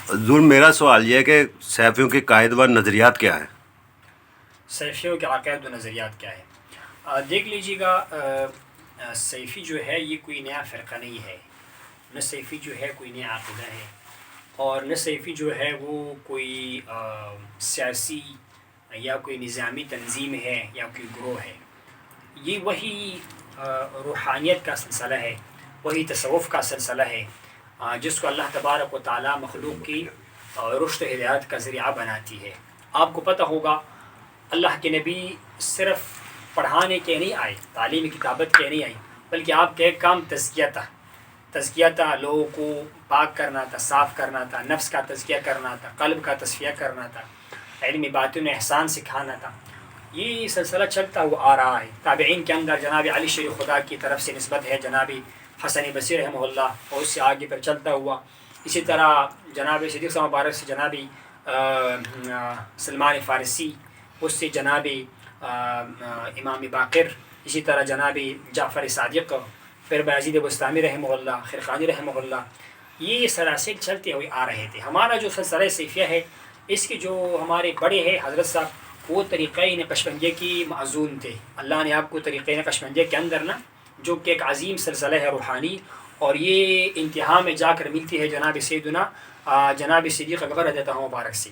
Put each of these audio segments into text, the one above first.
حضور میرا سوال یہ ہے کہ سیفیوں کے قائد و نظریات کیا ہیں؟ سیفیوں کے عقائد و نظریات کیا ہے؟ دیکھ لیجیے گا، سیفی جو ہے یہ کوئی نیا فرقہ نہیں ہے، نہ سیفی جو ہے کوئی نیا عقیدہ ہے، اور نہ سیفی جو ہے وہ کوئی سیاسی یا کوئی نظامی تنظیم ہے یا کوئی گروہ ہے۔ یہ وہی روحانیت کا سلسلہ ہے، وہی تصوف کا سلسلہ ہے، جس کو اللہ تبارک و تعالیٰ مخلوق کی رشد و ہدایت کا ذریعہ بناتی ہے۔ آپ کو پتہ ہوگا اللہ کے نبی صرف پڑھانے کے نہیں آئے، تعلیم کتابت کے نہیں آئے، بلکہ آپ کا ایک کام تزکیہ تھا، لوگوں کو پاک کرنا تھا، صاف کرنا تھا، نفس کا تزکیہ کرنا تھا، قلب کا تصفیہ کرنا تھا، علم باطن احسان سکھانا تھا۔ یہ سلسلہ چلتا ہوا آ رہا ہے۔ تابعین کے اندر جناب علی شیر خدا کی طرف سے نسبت ہے، جناب حسن بصری رحمہ اللہ، اور اس سے آگے پر چلتا ہوا۔ اسی طرح جناب صدیق صاحب مبارک سے جناب سلمان فارسی، اس سے جناب امام باقر، اسی طرح جناب جعفر صادق، پھر بایزید بستامی رحمہ اللہ، خرقانی رحمہ اللہ، یہ سلاسل چلتے ہوئے آ رہے تھے۔ ہمارا جو سلسلہ صیفیہ ہے، اس کے جو ہمارے بڑے ہیں حضرت صاحب، وہ طریقہ نقشبندیہ کی معزون تھے۔ اللہ نے آپ کو طریقہ نقشبندیہ کے اندر نا، جو کہ ایک عظیم سلسلہ ہے روحانی، اور یہ انتہا میں جا کر ملتی ہے جناب سیدنا جناب صدیق اکبر رضی اللہ عنہ مبارک سے،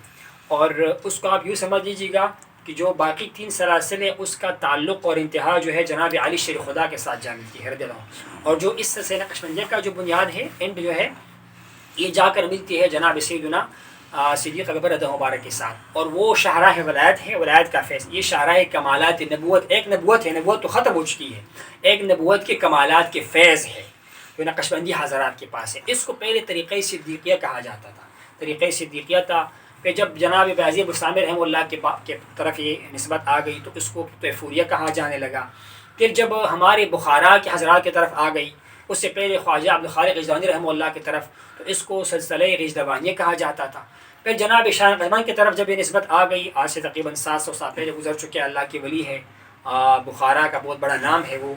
اور اس کو آپ یوں سمجھ لیجیے گا کہ جو باقی 3 سلاسل ہیں اس کا تعلق اور انتہا جو ہے جناب علی شیر خدا کے ساتھ جا ملتی ہے رضی اللہ عنہ، اور جو اس سلسلہ نقشبندیہ کا جو بنیاد ہے، اینڈ جو ہے، یہ جا کر ملتی ہے جناب سیدنا صدیق اکبر رضی اللہ عنہ مبارک کے ساتھ، اور وہ شاہراہ ولایت ہے، ولایت کا فیض، یہ شاہراہ کمالات نبوت، ایک نبوت ہے، نبوت تو ختم ہو چکی ہے، ایک نبوت کے کمالات کے فیض ہے جو نقشبندی حضرات کے پاس ہے۔ اس کو پہلے طریقہ صدیقیہ کہا جاتا تھا، طریقہ صدیقیہ تھا، کہ جب جناب بایزید بستامی رحمہ اللہ کے طرف یہ نسبت آ گئی تو اس کو طیفوریہ کہا جانے لگا۔ پھر جب ہمارے بخارا کے حضرات کی طرف آ گئی، اس سے پہلے خواجہ عبدالخالق غزنوی رحمہ اللہ کی طرف، تو اس کو سلسلہ غزنویہ کہا جاتا تھا۔ پھر جناب شاہ رحمان کی طرف جب یہ نسبت آ گئی، آج سے تقریباً 700 سال پہلے گزر چکے، اللہ کے ولی ہے، بخارا کا بہت بڑا نام ہے وہ،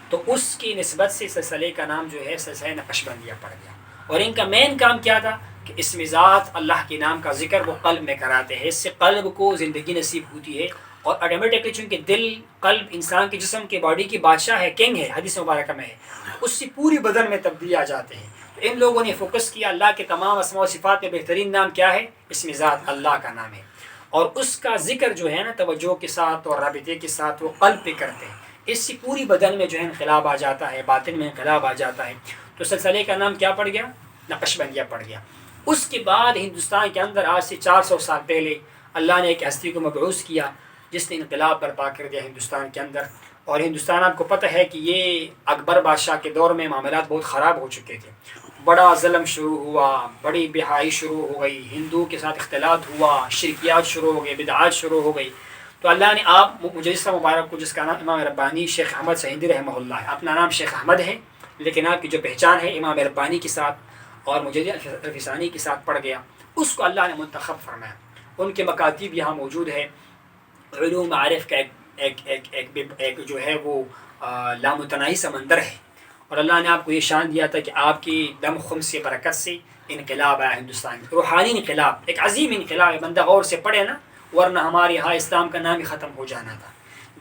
تو اس کی نسبت سے سلسلے کا نام جو ہے سلسلہ نقشبندیہ پڑ گیا۔ اور ان کا مین کام کیا تھا کہ اس میں ذات اللہ کے نام کا ذکر وہ قلب میں کراتے ہیں، اس سے قلب کو زندگی نصیب ہوتی ہے، اور آٹومیٹکلی چونکہ دل، قلب انسان کے جسم کے باڈی کی بادشاہ ہے، کنگ ہے، حدیث مبارکہ میں ہے، اس سے پوری بدن میں تبدیلی آ جاتے ہیں۔ تو ان لوگوں نے فوکس کیا اللہ کے تمام اسماء و صفات میں بہترین نام کیا ہے، اس میں ذات اللہ کا نام ہے، اور اس کا ذکر جو ہے نا توجہ کے ساتھ اور رابطے کے ساتھ وہ قلب پہ کرتے ہیں، اس سے پوری بدن میں جو ہے انقلاب آ جاتا ہے، باطن میں انقلاب آ جاتا ہے۔ تو سلسلے کا نام کیا پڑ گیا؟ نقشبندیہ پڑ گیا۔ اس کے بعد ہندوستان کے اندر آج سے 400 سال پہلے اللہ نے ایک ہستی کو مبعوث کیا جس نے انقلاب برپا کر دیا ہندوستان کے اندر، اور ہندوستان آپ کو پتہ ہے کہ یہ اکبر بادشاہ کے دور میں معاملات بہت خراب ہو چکے تھے، بڑا ظلم شروع ہوا، بڑی بہائی شروع ہو گئی، ہندو کے ساتھ اختلاط ہوا، شرکیات شروع ہو گئی، بدعات شروع ہو گئی۔ تو اللہ نے آپ مجسہ مبارک کو، جس کا نام امام ربانی شیخ احمد سہندی رحمہ اللہ ہے، اپنا نام شیخ احمد ہے لیکن آپ کی جو پہچان ہے امام ربانی کے ساتھ اور مجدد الفیض ثانی کے ساتھ پڑ گیا، اس کو اللہ نے منتخب فرمایا۔ ان کے مکاتیب یہاں موجود ہے، علوم معارف کا ایک جو ہے وہ لامتناہی سمندر ہے، اور اللہ نے آپ کو یہ شان دیا تھا کہ آپ کی دم خم سے برکت سے انقلاب آیا ہندوستان میں، روحانی انقلاب، ایک عظیم انقلاب ہے، بندہ غور سے پڑھے نا، ورنہ ہمارے یہاں اسلام کا نام ہی ختم ہو جانا تھا۔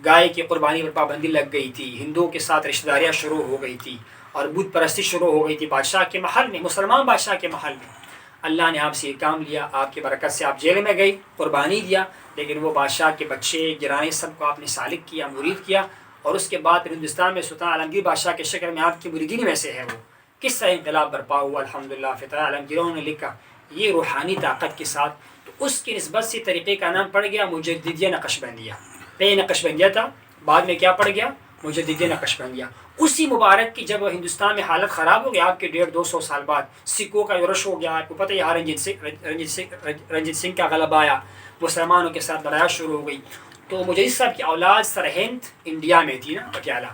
گائے کی قربانی پر پابندی لگ گئی تھی، ہندوؤں کے ساتھ رشتہ داریاں شروع ہو گئی تھی، اور بت پرستی شروع ہو گئی تھی بادشاہ کے محل میں، مسلمان بادشاہ کے محل میں۔ اللہ نے آپ سے یہ کام لیا، آپ کی برکت سے آپ جیل میں گئی، قربانی دیا، لیکن وہ بادشاہ کے بچے گرانے سب کو آپ نے سالک کیا، مرید کیا، اور اس کے بعد ہندوستان میں سلطان عالمگیر بادشاہ کے شکل میں آپ کی مریدین میں سے ہے وہ کس طرح انقلاب برپا ہوا۔ الحمدللہ فتح عالمگیروں نے لکھا یہ روحانی طاقت کے ساتھ، تو اس کی نسبت سے طریقے کا نام پڑ گیا مجددیہ نقشبندیہ۔ پہلے نقشبندیہ تھا، بعد میں کیا پڑ گیا؟ مجددیہ نقشبندیہ۔ اسی مبارک کی جب ہندوستان میں حالت خراب ہو گیا، آپ کے 150-200 سال بعد سکھوں کا رش ہو گیا، آپ کو پتہ ہے یہاں رنجیت سنگھ کا غلبہ آیا، مسلمانوں کے ساتھ لڑائی شروع ہو گئی، تو مجدد صاحب کی اولاد سرہند انڈیا میں تھی نا، پٹیالہ،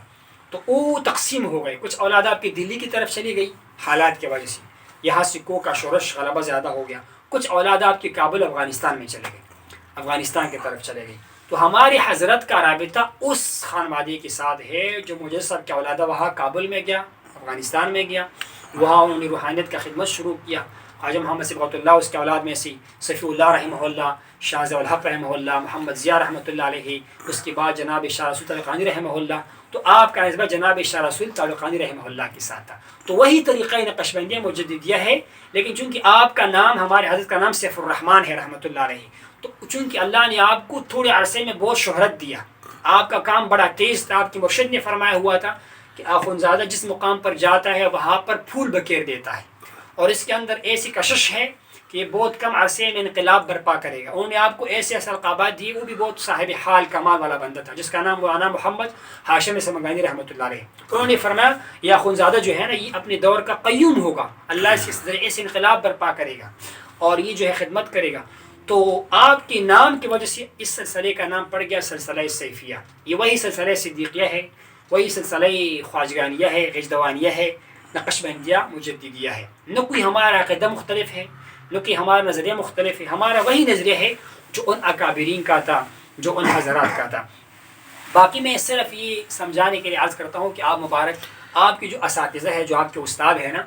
تو وہ تقسیم ہو گئے، کچھ اولاد آپ کی دلی کی طرف چلی گئی حالات کی وجہ سے، یہاں سکھوں کا شورش غلبہ زیادہ ہو گیا، کچھ اولاد آپ کی کابل افغانستان میں چلے گئے، افغانستان کی طرف چلے گئی۔ تو ہماری حضرت کا رابطہ اس خانوادے کے ساتھ ہے جو مجدد صاحب کی اولادہ وہاں کابل میں گیا، افغانستان میں گیا، وہاں انہوں نے روحانیت کا خدمت شروع کیا، خواجہ محمد صبغت اللہ اس کے اولاد میں سے، صفی اللہ رحمہ اللہ، شاہ ضیاء الحق رحمہ اللہ، محمد ضیاء رحمۃ اللہ علیہ، اس کے بعد جناب شاہ رسول تعلقانی رحمہ اللہ. تو آپ کا نسبت جناب شاہ رسول تعلقانی رحمہ اللہ کے ساتھ تھا. تو وہی طریقہ نقشبندیہ مجددیہ ہے، لیکن چونکہ آپ کا نام، ہمارے حضرت کا نام سیف الرحمن ہے رحمۃ اللہ علیہ، تو چونکہ اللہ نے آپ کو تھوڑے عرصے میں بہت شہرت دیا، آپ کا کام بڑا تیز تھا. آپ کے مرشد نے فرمایا ہوا تھا کہ آخوندزادہ جس مقام پر جاتا ہے وہاں پر پھول بکیر دیتا ہے، اور اس کے اندر ایسی کشش ہے کہ بہت کم عرصے میں انقلاب برپا کرے گا. انہوں نے آپ کو ایسے ایسے القابات دیے. وہ بھی بہت صاحب حال کمال والا بندہ تھا جس کا نام مولانا محمد ہاشم سمنگانی رحمۃ اللہ علیہ. انہوں نے فرمایا یہ آخوندزادہ جو ہے نا یہ اپنے دور کا قیوم ہوگا، اللہ اس کے ذریعے سے انقلاب برپا کرے گا اور یہ جو ہے خدمت کرے گا. تو آپ کے نام کی وجہ سے اس سلسلے کا نام پڑ گیا سلسلہ سیفیہ. یہ وہی سلسلہ صدیقیہ ہے، وہی سلسلہ خواجگانیہ ہے، غجدوانیہ ہے، نقشبندیہ مجددیہ ہے. نہ کوئی ہمارا عقیدہ مختلف ہے، نہ کہ ہمارا نظریہ مختلف ہے. ہمارا وہی نظریہ ہے جو ان اکابرین کا تھا، جو ان حضرات کا تھا. باقی میں صرف یہ سمجھانے کے لیے عرض کرتا ہوں کہ آپ مبارک، آپ کے جو اساتذہ ہے، جو آپ کے استاد ہیں نا،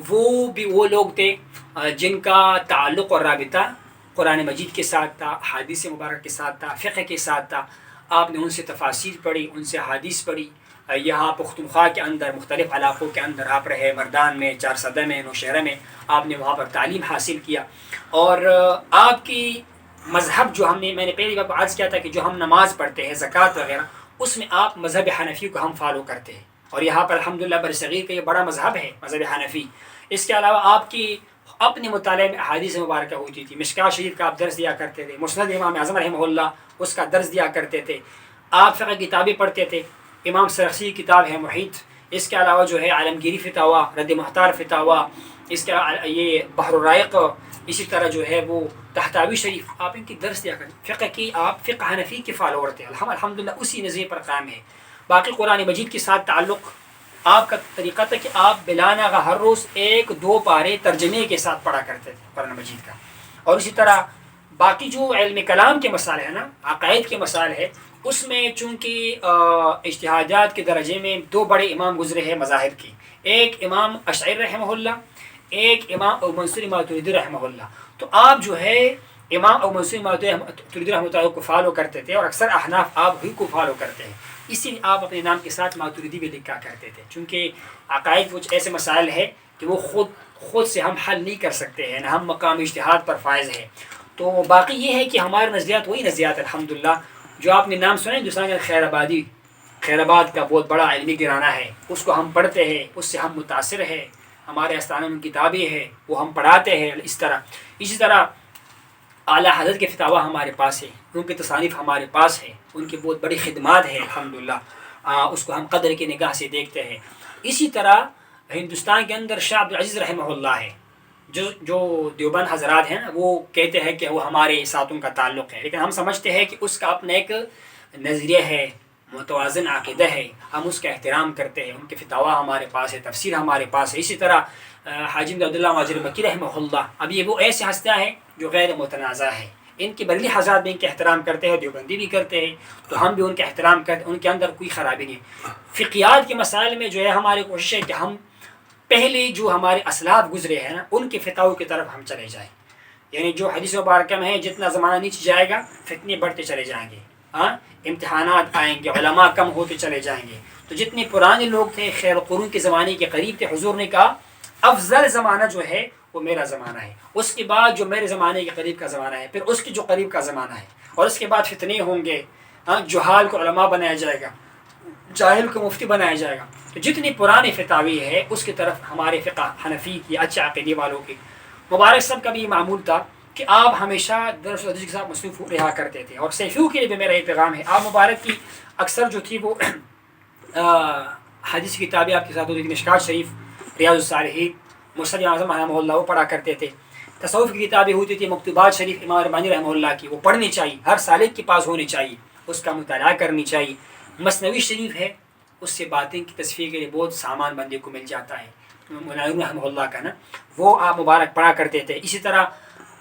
وہ بھی وہ لوگ تھے جن کا تعلق اور رابطہ قرآن مجید کے ساتھ تھا، حدیث مبارک کے ساتھ تھا، فقہ کے ساتھ تھا. آپ نے ان سے تفاسیر پڑھی، ان سے حدیث پڑھی. یہاں پختونخوا کے اندر مختلف علاقوں کے اندر آپ رہے، مردان میں، چارسدہ میں، نوشہرہ میں، آپ نے وہاں پر تعلیم حاصل کیا. اور آپ کی مذہب جو میں نے پہلی بار عرض کیا تھا کہ جو ہم نماز پڑھتے ہیں، زکوٰۃ وغیرہ، اس میں آپ مذہب حنفی کو ہم فالو کرتے ہیں. اور یہاں پر الحمدللہ برصغیر کا یہ بڑا مذہب ہے مذہب حنفی. اس کے علاوہ آپ کی اپنے مطالعے میں احادیث مبارکہ ہوتی تھی. مشکوٰۃ شریف کا آپ درس دیا کرتے تھے، مسند امام اعظم رحمہ اللہ اس کا درس دیا کرتے تھے. آپ فقہ کتابیں پڑھتے تھے. امام سرخسی کی کتاب ہے محیط. اس کے علاوہ جو ہے عالمگیری فتاویٰ، رد محتار فتاویٰ، اس کے یہ بحر الرائق، اسی طرح جو ہے وہ تحتاوی شریف، آپ ان کی درس دیا کرتے. فقہ کی آپ فقہ حنفی کے فالوور تھے. الحمدللہ اسی نظریے پر قائم ہے. باقی قرآن مجید کے ساتھ تعلق آپ کا طریقہ تھا کہ آپ بلا ناغہ ہر روز 1-2 پارے ترجمے کے ساتھ پڑھا کرتے تھے قرآن مجید کا. اور اسی طرح باقی جو علم کلام کے مسائل ہیں نا، عقائد کے مسائل ہے، اس میں چونکہ اجتہادات کے درجے میں 2 بڑے امام گزرے ہیں مذاہب کی. ایک امام اشعری رحمہ اللہ، ایک امام ابو منصور ماتریدی رحمہ اللہ. تو آپ جو ہے امام ابو منصور ماتریدی رحمہ اللہ کو فالو کرتے تھے، اور اکثر احناف آپ ہی کو فالو کرتے ہیں. اسی لیے آپ اپنے نام کے ساتھ ماتریدی بھی لکھا کرتے تھے، چونکہ عقائد کچھ ایسے مسائل ہیں کہ وہ خود سے ہم حل نہیں کر سکتے ہیں، نہ ہم مقام اجتہاد پر فائز ہیں. تو باقی یہ ہے کہ ہمارے نظریات وہی نظریات الحمدللہ جو آپ نے نام سنا ہے ہندوستان کے خیر آبادی، خیر آباد کا بہت بڑا علمی گرانہ ہے. اس کو ہم پڑھتے ہیں، اس سے ہم متاثر ہیں. ہمارے استانہ میں کتابیں ہیں، وہ ہم پڑھاتے ہیں. اسی طرح اعلیٰ حضرت کے فتاویٰ ہمارے پاس ہے، ان کی تصانیف ہمارے پاس ہے، ان کی بہت بڑی خدمات ہیں الحمدللہ. اس کو ہم قدر کی نگاہ سے دیکھتے ہیں. اسی طرح ہندوستان کے اندر شاہ عبدالعزیز رحمہ اللہ ہے، جو دیوبند حضرات ہیں نا، وہ کہتے ہیں کہ وہ ہمارے ساتھ ان کا تعلق ہے، لیکن ہم سمجھتے ہیں کہ اس کا اپنا ایک نظریہ ہے، متوازن عقیدہ ہے. ہم اس کا احترام کرتے ہیں. ان کے فتاویٰ ہمارے پاس ہے، تفسیر ہمارے پاس ہے. اسی طرح حاجی عبداللہ ماجر مکی رحمہ اللہ، اب یہ وہ ایسے ہستیاں ہیں جو غیر متنازع ہیں. ان کی بریلوی حضرات بھی ان کے احترام کرتے ہیں، دیوبندی بھی کرتے ہیں، تو ہم بھی ان کا احترام کرتے ہیں. ان کے اندر کوئی خرابی نہیں. فقیات کے مسائل میں جو ہے ہماری کوشش ہے کہ ہم پہلے جو ہمارے اسلاف گزرے ہیں نا، ان کے فتاووں کی طرف ہم چلے جائیں. یعنی جو حدیث مبارکہ میں ہے، جتنا زمانہ نیچے جائے گا فتنے بڑھتے چلے جائیں گے، امتحانات آئیں گے، علماء کم ہوتے چلے جائیں گے. تو جتنے پرانے لوگ تھے خیر القرون کے زمانے کے قریب تھے، حضور نے کہا افضل زمانہ جو ہے وہ میرا زمانہ ہے. اس کے بعد جو میرے زمانے کے قریب کا زمانہ ہے، پھر اس کے جو قریب کا زمانہ ہے، اور اس کے بعد فتنے ہوں گے. جہال کو علماء بنایا جائے گا، جاہل کو مفتی بنایا جائے گا. تو جتنی پرانی فتاوی ہے اس کی طرف ہمارے فقہ حنفی کی اچھے عقیدے والوں کی مبارک سب کا بھی یہ معمول تھا کہ آپ ہمیشہ درس و حدیث کے ساتھ مصروف رہا کرتے تھے. اور سیفیوں کے لیے بھی میرا یہ پیغام ہے، آپ مبارک کی اکثر جو تھی وہ حدیث کی کتابیں آپ کے ساتھ ہوتی تھی. مشکوٰۃ شریف، ریاض الصالحین، مسند اعظم رحمہ اللہ وہ پڑھا کرتے تھے. تصوف کی کتابیں ہوتی تھی، مکتوبات شریف امام ربانی رحمہ اللہ کی، وہ پڑھنی چاہیے، ہر سالک کے پاس ہونی چاہیے، اس کا مطالعہ کرنی چاہیے. مثنوی شریف ہے، اس سے باتیں کی تصفیہ کے لیے بہت سامان بندے کو مل جاتا ہے. مولانا رحمہ اللہ کا نا، وہ آپ مبارک پڑھا کرتے تھے. اسی طرح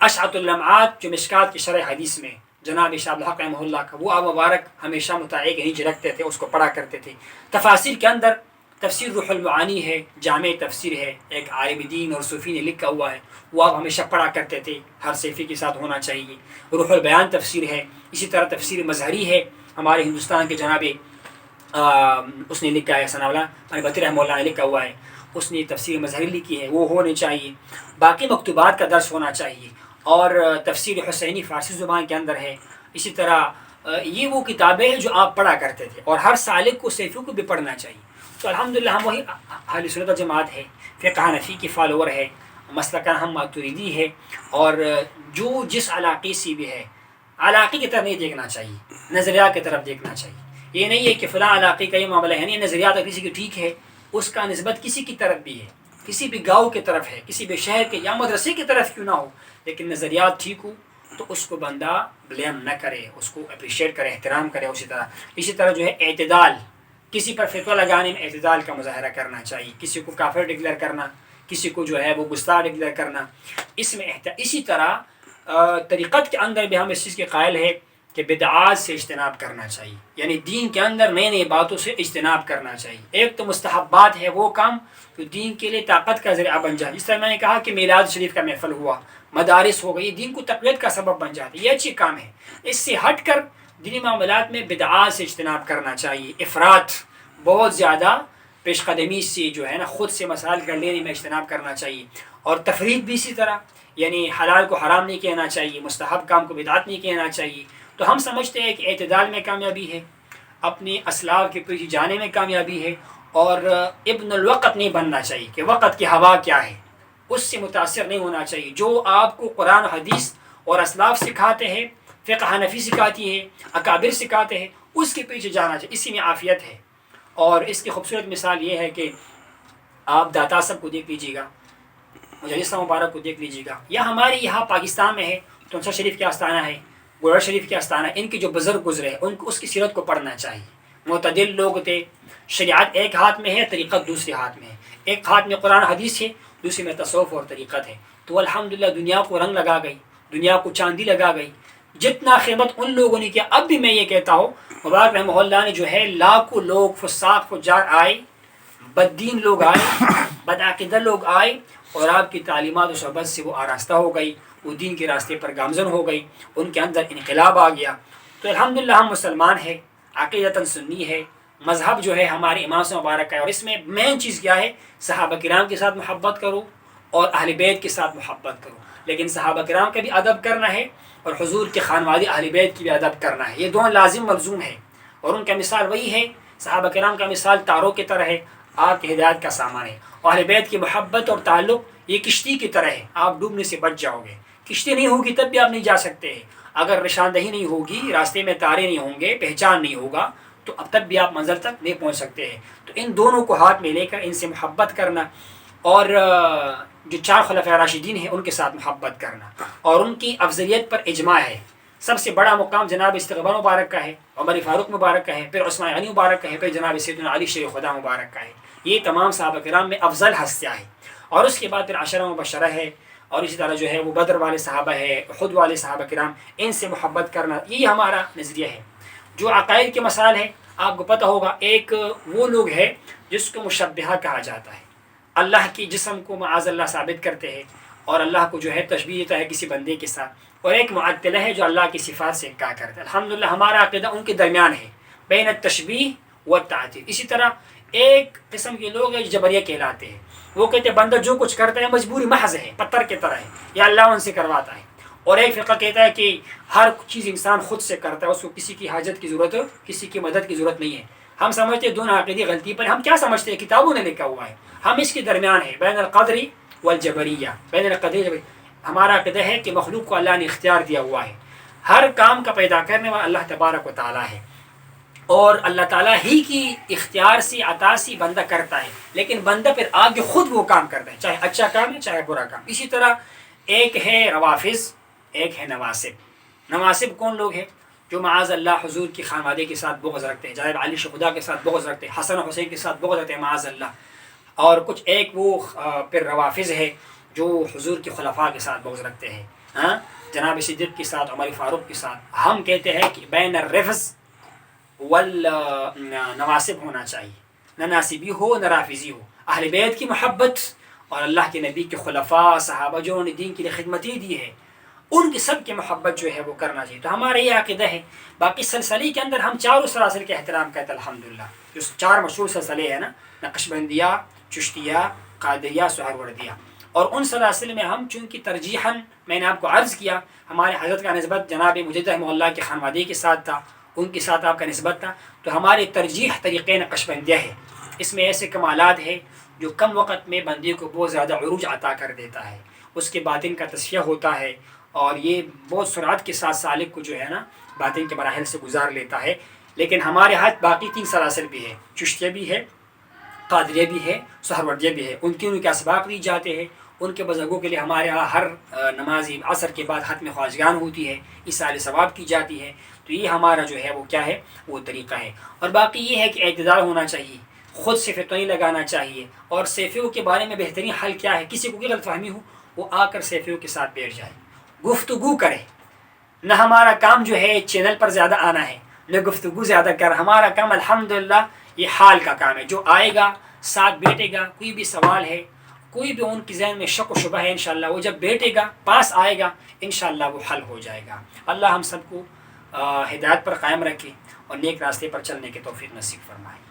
اشعۃ اللمعات جو مشکوٰۃ کی شرح حدیث میں جناب شاہ الحق رحمہ اللہ کا، وہ آپ مبارک ہمیشہ مطالعے کے نیچے رکھتے تھے، اس کو پڑھا کرتے تھے. تفاسیر کے اندر تفسیر روح المعانی ہے، جامع تفسیر ہے، ایک عالم دین اور صوفی نے لکھا ہوا ہے، وہ آپ ہمیشہ پڑھا کرتے تھے، ہر صحیفے کے ساتھ ہونا چاہیے۔ روح البیان تفسیر ہے، اسی طرح تفسیر مظہری ہے، ہمارے ہندوستان کے جناب اس نے لکھا ہے، ثناء اللہ بطری رحمہ اللہ نے لکھا ہوا ہے، اس نے تفسیر مظہری لکھی ہے، وہ ہونے چاہیے۔ باقی مکتوبات کا درس ہونا چاہیے، اور تفسیر حسینی فارسی زبان کے اندر ہے۔ اسی طرح یہ وہ کتابیں ہیں جو آپ پڑھا کرتے تھے، اور ہر سالک کو صحیفوں کو بھی پڑھنا چاہیے۔ تو الحمدللہ ہم وہی اہل سنت و جماعت ہے، فقہ حنفی کی فالوور ہے، مسلکاً ہم ماتریدی ہے، اور جو جس علاقے سے بھی ہے، علاقے کی طرف نہیں دیکھنا چاہیے، نظریات کی طرف دیکھنا چاہیے۔ یہ نہیں ہے کہ فلاں علاقے کا یہ معاملہ ہے، نہیں، نظریات اگر کسی کی ٹھیک ہے، اس کا نسبت کسی کی طرف بھی ہے، کسی بھی گاؤں کی طرف ہے، کسی بھی شہر کے یا مدرسے کی طرف کیوں نہ ہو، لیکن نظریات ٹھیک ہو تو اس کو بندہ بلیم نہ کرے، اس کو اپریشیٹ کرے، احترام کرے۔ اسی طرح جو ہے اعتدال، کسی پر فتویٰ لگانے میں اعتدال کا مظاہرہ کرنا چاہیے، کسی کو کافر ڈکلیئر کرنا، کسی کو جو ہے وہ گستاخ ڈکلیئر کرنا، اس میں اسی طرح طریقت کے اندر بھی ہم اس چیز کے قائل ہے کہ بدعات سے اجتناب کرنا چاہیے، یعنی دین کے اندر نئی نئی باتوں سے اجتناب کرنا چاہیے۔ ایک تو مستحبات ہے، وہ کام جو دین کے لیے طاقت کا ذریعہ بن جائے، جس طرح میں نے کہا کہ میلاد شریف کا محفل ہوا، مدارس ہو گئی، دین کو تقویت کا سبب بن جاتے، یہ اچھی کام ہے۔ اس سے ہٹ کر دینی معاملات میں بدعات سے اجتناب کرنا چاہیے، افراط، بہت زیادہ پیش قدمی سے جو ہے نا خود سے مسائل کر لینے میں اجتناب کرنا چاہیے، اور تفرید بھی اسی طرح، یعنی حلال کو حرام نہیں کہنا چاہیے، مستحب کام کو بدعت نہیں کہنا چاہیے۔ تو ہم سمجھتے ہیں کہ اعتدال میں کامیابی ہے، اپنے اسلاف کے پیچھے جانے میں کامیابی ہے، اور ابن الوقت نہیں بننا چاہیے کہ وقت کی ہوا کیا ہے، اس سے متاثر نہیں ہونا چاہیے۔ جو آپ کو قرآن حدیث اور اسلاف سکھاتے ہیں، فقہ حنفی سکھاتی ہے، اکابر سکھاتے ہیں، اس کے پیچھے جانا چاہیے، اسی میں عافیت ہے۔ اور اس کی خوبصورت مثال یہ ہے کہ آپ داتا صاحب کو دیکھ لیجیے گا، مجلس مبارک کو دیکھ لیجیے گا، یا ہمارے یہاں پاکستان میں ہے، تنسا شریف کے آستانہ ہے، گوڑا شریف کے آستانہ، ان کے جو بزرگ گزرے ان کو اس کی سیرت کو پڑھنا چاہیے۔ معتدل لوگ تھے، شریعت ایک ہاتھ میں ہے، طریقت دوسرے ہاتھ میں ہے، ایک ہاتھ میں قرآن حدیث ہے، دوسرے میں تصوف اور طریقت ہے۔ تو الحمدللہ دنیا کو رنگ لگا گئی، دنیا کو چاندی لگا گئی، جتنا خدمت ان لوگوں نے کیا۔ اب بھی میں یہ کہتا ہوں، مبارک رحمہ اللہ نے جو ہے لاکھوں لوگ فساق فجار آئے، بددین لوگ آئے، بدعقیدہ لوگ آئے، اور آپ کی تعلیمات و صحبت سے وہ آراستہ ہو گئی، وہ دین کے راستے پر گامزن ہو گئی، ان کے اندر انقلاب آ گیا۔ تو الحمدللہ ہم مسلمان ہیں، عقیدتاً سنی ہے، مذہب جو ہے ہمارے امام سے مبارک ہے، اور اس میں مین چیز کیا ہے؟ صحابہ کرام کے ساتھ محبت کرو اور اہل بیت کے ساتھ محبت کرو، لیکن صحابہ کرام کا بھی ادب کرنا ہے، اور حضور کے خانوادے اہل بیت کی بھی ادب کرنا ہے، یہ دونوں لازم ملزوم ہے۔ اور ان کا مثال وہی ہے، صحابہ کرام کا مثال تاروں کی طرح ہے، آپ کی ہدایت کا سامان ہے، اور اہل بیت کی محبت اور تعلق یہ کشتی کی طرح ہے، آپ ڈوبنے سے بچ جاؤ گے۔ کشتی نہیں ہوگی تب بھی آپ نہیں جا سکتے ہیں، اگر نشاندہی نہیں ہوگی، راستے میں تارے نہیں ہوں گے، پہچان نہیں ہوگا، تو اب تک بھی آپ منزل تک نہیں پہنچ سکتے ہیں۔ تو ان دونوں کو ہاتھ میں لے کر ان سے محبت کرنا، اور جو 4 خلفاء راشدین ہیں ان کے ساتھ محبت کرنا، اور ان کی افضلیت پر اجماع ہے۔ سب سے بڑا مقام جناب استقبال مبارک کا ہے، عمر فاروق مبارک کا ہے، پھر عثمان غنی مبارک کا ہے، پھر جناب سیدنا علی شیر خدا مبارک کا ہے۔ یہ تمام صحابہ کرام میں افضل ہستیاں ہیں، اور اس کے بعد پھر عشرہ مبشرہ ہے، اور اسی طرح جو ہے وہ بدر والے صحابہ ہے، احد والے صحابہ کرام، ان سے محبت کرنا، یہی ہمارا نظریہ ہے۔ جو عقائد کے مسائل ہیں، آپ کو پتہ ہوگا، ایک وہ لوگ ہیں جس کو مشبہہ کہا جاتا ہے، اللہ کی جسم کو معاذ اللہ ثابت کرتے ہیں، اور اللہ کو جو ہے تشبیہ دیتا ہے کسی بندے کے ساتھ، اور ایک معطلہ ہے جو اللہ کی صفات سے انکار کرتا ہے۔ الحمدللہ ہمارا عقیدہ ان کے درمیان ہے، بین التشبیہ والتعطیل۔ اسی طرح ایک قسم کے لوگ ہیں جو جبریہ کہلاتے ہیں، وہ کہتے ہیں بندہ جو کچھ کرتا ہے مجبوری محض ہے، پتھر کی طرح ہے، یا اللہ ان سے کرواتا ہے۔ اور ایک فرقہ کہتا ہے کہ ہر چیز انسان خود سے کرتا ہے، اس کو کسی کی حاجت کی ضرورت، کسی کی مدد کی ضرورت نہیں ہے۔ ہم سمجھتے ہیں دونوں عقیدی غلطی پر، ہم کیا سمجھتے ہیں؟ کتابوں نے لکھا ہوا ہے، ہم اس کے درمیان ہیں، بین القدری والجبریہ، بین القدری والجبریہ۔ ہمارا عقیدہ ہے کہ مخلوق کو اللہ نے اختیار دیا ہوا ہے، ہر کام کا پیدا کرنے والا اللہ تبارک و تعالیٰ ہے، اور اللہ تعالیٰ ہی کی اختیار سے عطا سے بندہ کرتا ہے، لیکن بندہ پھر آگے خود وہ کام کرتا ہے، چاہے اچھا کام ہے چاہے برا کام۔ اسی طرح ایک ہے روافظ، ایک ہے نواسب۔ نواسب کون لوگ ہیں؟ جو معاذ اللہ حضور کی خانوادے کے ساتھ بغض رکھتے ہیں، جناب علی خدا کے ساتھ بغض رکھتے ہیں، حسن و حسین کے ساتھ بغض رکھتے ہیں معاذ اللہ۔ اور کچھ ایک وہ پھر روافظ ہے جو حضور کے خلفاء کے ساتھ بغض رکھتے ہیں، ہاں، جناب صدیق کے ساتھ، عمر فاروق کے ساتھ۔ ہم کہتے ہیں کہ بین الرفض والنواسب ہونا چاہیے، نہ ناصبی ہو نہ رافضی ہو، اہل بیت کی محبت اور اللہ کے نبی کے خلفاء صحابہ جو انہوں نے دین کے لیے خدمتیں دی ہے ان کی سب کی محبت جو ہے وہ کرنا چاہیے. تو ہمارا یہ عقیدہ ہے. باقی سلسلے کے اندر ہم چاروں سلاسل کے احترام کرتے ہیں الحمدللہ. جو 4 مشہور سلسلے ہیں نا، نقشبندیہ، چشتیہ، قادریہ، سہروردیہ، اور ان سلاسل میں ہم چونکہ ترجیحاً میں نے آپ کو عرض کیا ہمارے حضرت کا نسبت جناب مجدد رحمہ اللہ کے خانوادگی کے ساتھ تھا، ان کے ساتھ آپ کا نسبت تھا، تو ہماری ترجیح طریقے نقشبندیہ ہے. اس میں ایسے کمالات ہیں جو کم وقت میں بندے کو بہت زیادہ عروج عطا کر دیتا ہے، اس کے باطن کا تصفیہ ہوتا ہے، اور یہ بہت سرعت کے ساتھ سالک کو جو ہے نا باطن کے مراحل سے گزار لیتا ہے. لیکن ہمارے ہاتھ باقی 3 سلاسل بھی ہے، چشتیہ بھی ہے، قادریہ بھی ہے، سہروردیہ بھی ہے. ان کے اسباق دی جاتے ہیں. ان کے بزرگوں کے لیے ہمارے یہاں ہر نماز عصر کے بعد ختم خواجگان ہوتی ہے، ایصال ثواب کی جاتی ہے. تو یہ ہمارا جو ہے وہ کیا ہے، وہ طریقہ ہے. اور باقی یہ ہے کہ اعتدال ہونا چاہیے، خود سے فتوی نہیں لگانا چاہیے. اور سیفیوں کے بارے میں بہترین حل کیا ہے، کسی کو بھی غلط فہمی ہو وہ آ کر سیفیوں کے ساتھ بیٹھ جائے، گفتگو کرے. نہ ہمارا کام جو ہے چینل پر زیادہ آنا ہے، نہ گفتگو زیادہ کر. ہمارا کام الحمدللہ یہ حال کا کام ہے. جو آئے گا ساتھ بیٹھے گا، کوئی بھی سوال ہے، کوئی بھی ان کی ذہن میں شک و شبہ ہے، انشاءاللہ وہ جب بیٹھے گا پاس آئے گا انشاءاللہ وہ حل ہو جائے گا. اللہ ہم سب کو ہدایت پر قائم رکھے اور نیک راستے پر چلنے کی توفیق نصیب فرمائے.